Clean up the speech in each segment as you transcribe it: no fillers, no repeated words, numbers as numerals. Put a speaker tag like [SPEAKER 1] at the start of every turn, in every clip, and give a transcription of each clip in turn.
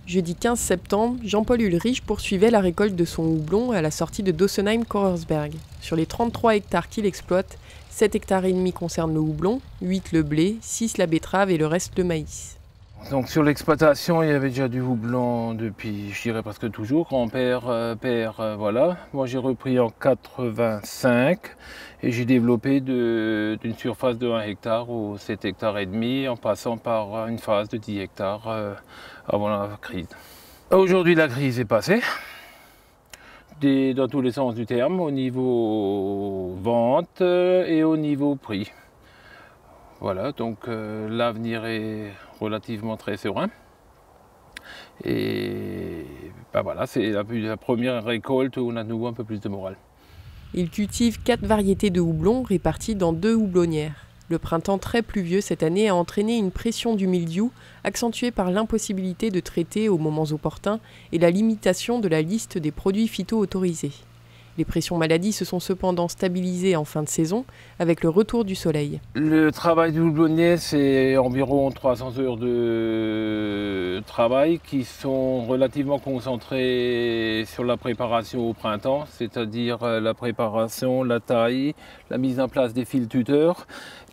[SPEAKER 1] Jeudi 15 septembre, Jean-Paul Ulrich poursuivait la récolte de son houblon à la sortie de Dossenheim-Korersberg. Sur les 33 hectares qu'il exploite, 7 hectares et demi concernent le houblon, 8 le blé, 6 la betterave et le reste le maïs.
[SPEAKER 2] Donc sur l'exploitation, il y avait déjà du houblon depuis, je dirais presque toujours, grand-père, voilà. Moi j'ai repris en 85 et j'ai développé d'une surface de 1 hectare aux 7 hectares et demi en passant par une phase de 10 hectares avant la crise. Aujourd'hui la crise est passée, dans tous les sens du terme, au niveau vente et au niveau prix. Voilà, donc l'avenir est relativement très serein. Et ben voilà, c'est la première récolte où on a de nouveau un peu plus de morale.
[SPEAKER 1] Il cultive 4 variétés de houblon réparties dans 2 houblonnières. Le printemps très pluvieux cette année a entraîné une pression du mildiou, accentuée par l'impossibilité de traiter aux moments opportuns et la limitation de la liste des produits phyto-autorisés. Les pressions maladies se sont cependant stabilisées en fin de saison avec le retour du soleil.
[SPEAKER 2] Le travail du houblonnier, c'est environ 300 heures de travail qui sont relativement concentrées sur la préparation au printemps, c'est-à-dire la préparation, la taille, la mise en place des fils tuteurs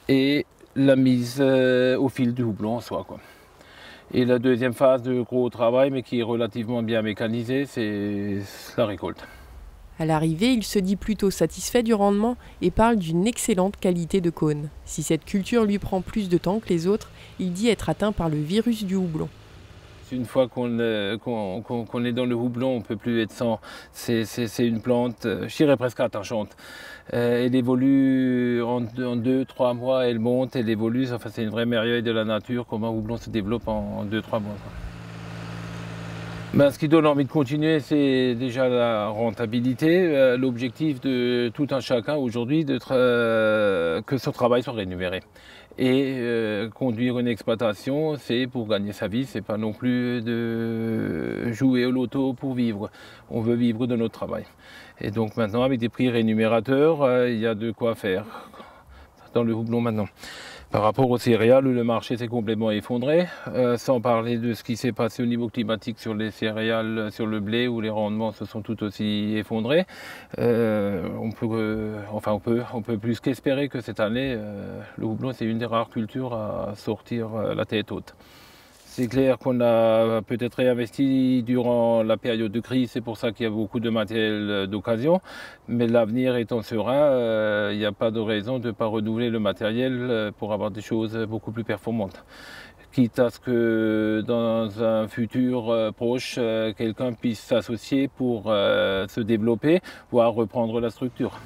[SPEAKER 2] et la mise au fil du houblon en soi, quoi. Et la deuxième phase de gros travail, mais qui est relativement bien mécanisée, c'est la récolte.
[SPEAKER 1] À l'arrivée, il se dit plutôt satisfait du rendement et parle d'une excellente qualité de cône. Si cette culture lui prend plus de temps que les autres, il dit être atteint par le virus du houblon.
[SPEAKER 2] Une fois qu'on est dans le houblon, on ne peut plus être sans. C'est une plante, je dirais presque attachante. Elle évolue en 2-3 mois, elle monte, elle évolue. Enfin, c'est une vraie merveille de la nature, comment un houblon se développe en 2-3 mois. Ce qui donne envie de continuer, c'est déjà la rentabilité, l'objectif de tout un chacun aujourd'hui, que son travail soit rémunéré. Et conduire une exploitation, c'est pour gagner sa vie, c'est pas non plus de jouer au loto pour vivre. On veut vivre de notre travail. Et donc maintenant, avec des prix rémunérateurs, il y a de quoi faire dans le houblon maintenant. Par rapport aux céréales, où le marché s'est complètement effondré, sans parler de ce qui s'est passé au niveau climatique sur les céréales, sur le blé, où les rendements se sont tout aussi effondrés. On peut plus qu'espérer que cette année, le houblon, c'est une des rares cultures à sortir la tête haute. C'est clair qu'on a peut-être réinvesti durant la période de crise, c'est pour ça qu'il y a beaucoup de matériel d'occasion. Mais l'avenir étant serein, il n'y a pas de raison de ne pas renouveler le matériel pour avoir des choses beaucoup plus performantes. Quitte à ce que dans un futur proche, quelqu'un puisse s'associer pour se développer, voire reprendre la structure.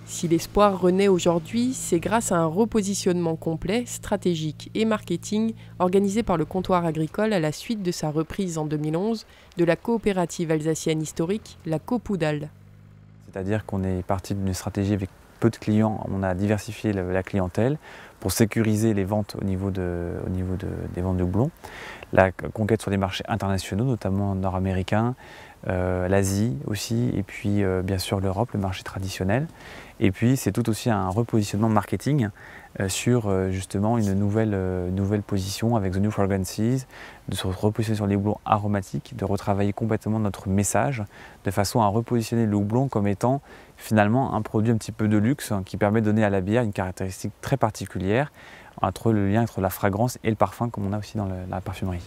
[SPEAKER 1] Si l'espoir renaît aujourd'hui, c'est grâce à un repositionnement complet, stratégique et marketing organisé par le comptoir agricole à la suite de sa reprise en 2011 de la coopérative alsacienne historique, la Copoudal.
[SPEAKER 3] C'est-à-dire qu'on est parti d'une stratégie avec peu de clients, on a diversifié la clientèle pour sécuriser les ventes au niveau des ventes de houblon. La conquête sur les marchés internationaux, notamment nord-américains, l'Asie aussi, et puis bien sûr l'Europe, le marché traditionnel. Et puis c'est tout aussi un repositionnement marketing sur justement une nouvelle position avec The New Fragrances, de se repositionner sur les houblons aromatiques, de retravailler complètement notre message, de façon à repositionner le houblon comme étant finalement un produit un petit peu de luxe qui permet de donner à la bière une caractéristique très particulière entre le lien entre la fragrance et le parfum comme on a aussi dans la parfumerie.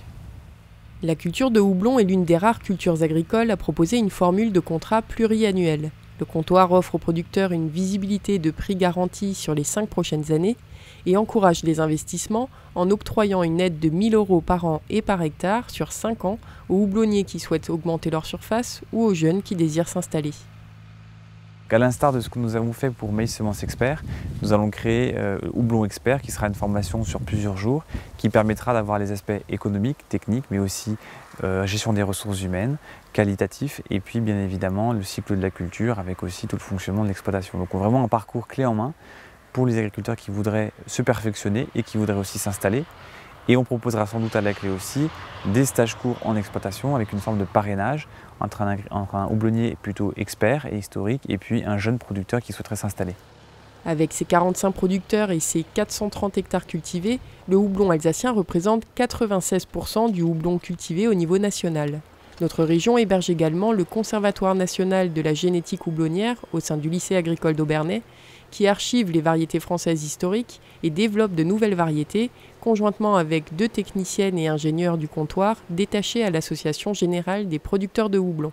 [SPEAKER 1] La culture de houblon est l'une des rares cultures agricoles à proposer une formule de contrat pluriannuel. Le comptoir offre aux producteurs une visibilité de prix garantie sur les 5 prochaines années et encourage les investissements en octroyant une aide de 1 000 € par an et par hectare sur 5 ans aux houblonniers qui souhaitent augmenter leur surface ou aux jeunes qui désirent s'installer.
[SPEAKER 3] À l'instar de ce que nous avons fait pour Maïs Semences Expert, nous allons créer Houblon Expert qui sera une formation sur plusieurs jours qui permettra d'avoir les aspects économiques, techniques, mais aussi gestion des ressources humaines, qualitatifs et puis bien évidemment le cycle de la culture avec aussi tout le fonctionnement de l'exploitation. Donc vraiment un parcours clé en main pour les agriculteurs qui voudraient se perfectionner et qui voudraient aussi s'installer. Et on proposera sans doute à la clé aussi des stages courts en exploitation avec une forme de parrainage entre un houblonnier plutôt expert et historique et puis un jeune producteur qui souhaiterait s'installer.
[SPEAKER 1] Avec ses 45 producteurs et ses 430 hectares cultivés, le houblon alsacien représente 96% du houblon cultivé au niveau national. Notre région héberge également le Conservatoire national de la génétique houblonnière au sein du lycée agricole d'Aubernais, qui archive les variétés françaises historiques et développe de nouvelles variétés, conjointement avec 2 techniciennes et ingénieurs du comptoir détachés à l'Association générale des producteurs de houblon.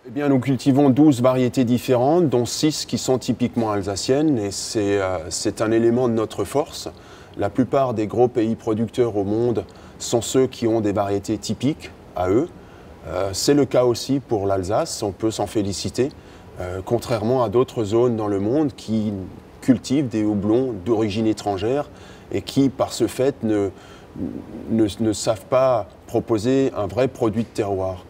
[SPEAKER 4] Eh bien, nous cultivons 12 variétés différentes, dont 6 qui sont typiquement alsaciennes, et c'est un élément de notre force. La plupart des gros pays producteurs au monde sont ceux qui ont des variétés typiques à eux. C'est le cas aussi pour l'Alsace, on peut s'en féliciter, contrairement à d'autres zones dans le monde qui cultivent des houblons d'origine étrangère et qui, par ce fait, ne savent pas proposer un vrai produit de terroir.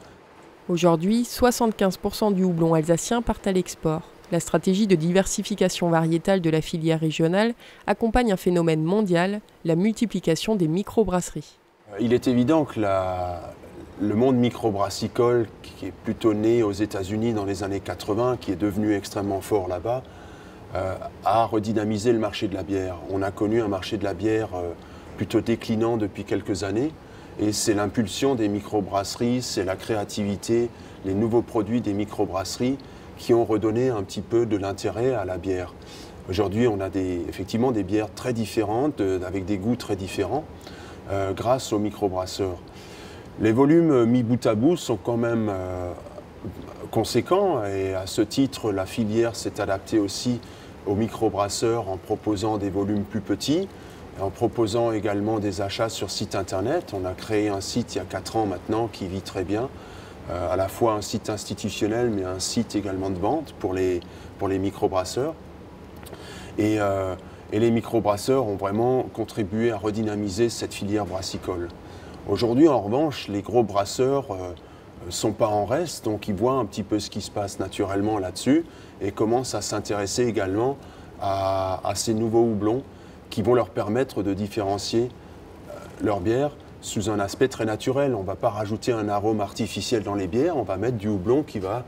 [SPEAKER 1] Aujourd'hui, 75% du houblon alsacien part à l'export. La stratégie de diversification variétale de la filière régionale accompagne un phénomène mondial, la multiplication des microbrasseries.
[SPEAKER 4] Il est évident que le monde microbrassicole, qui est plutôt né aux États-Unis dans les années 80, qui est devenu extrêmement fort là-bas, a redynamisé le marché de la bière. On a connu un marché de la bière plutôt déclinant depuis quelques années. Et c'est l'impulsion des microbrasseries, c'est la créativité, les nouveaux produits des microbrasseries qui ont redonné un petit peu de l'intérêt à la bière. Aujourd'hui, on a effectivement des bières très différentes, avec des goûts très différents, grâce aux microbrasseurs. Les volumes mis bout à bout sont quand même conséquents, et à ce titre, la filière s'est adaptée aussi aux microbrasseurs en proposant des volumes plus petits, en proposant également des achats sur site internet. On a créé un site il y a 4 ans maintenant qui vit très bien, à la fois un site institutionnel mais un site également de vente pour les microbrasseurs. Et les microbrasseurs ont vraiment contribué à redynamiser cette filière brassicole. Aujourd'hui, en revanche, les gros brasseurs ne sont pas en reste, donc ils voient un petit peu ce qui se passe naturellement là-dessus et commencent à s'intéresser également à ces nouveaux houblons qui vont leur permettre de différencier leur bière sous un aspect très naturel. On ne va pas rajouter un arôme artificiel dans les bières, on va mettre du houblon qui va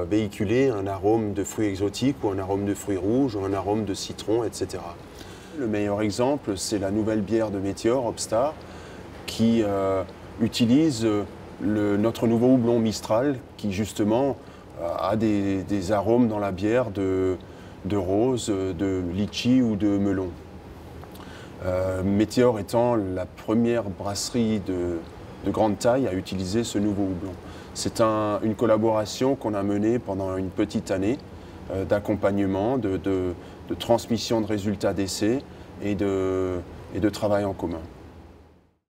[SPEAKER 4] véhiculer un arôme de fruits exotiques ou un arôme de fruits rouges ou un arôme de citron, etc. Le meilleur exemple, c'est la nouvelle bière de Météor, Obstar, qui utilise notre nouveau houblon Mistral, qui justement a des arômes dans la bière de rose, de litchi ou de melon. Météor étant la première brasserie de grande taille à utiliser ce nouveau houblon. C'est une collaboration qu'on a menée pendant une petite année d'accompagnement, de transmission de résultats d'essais et de travail en commun.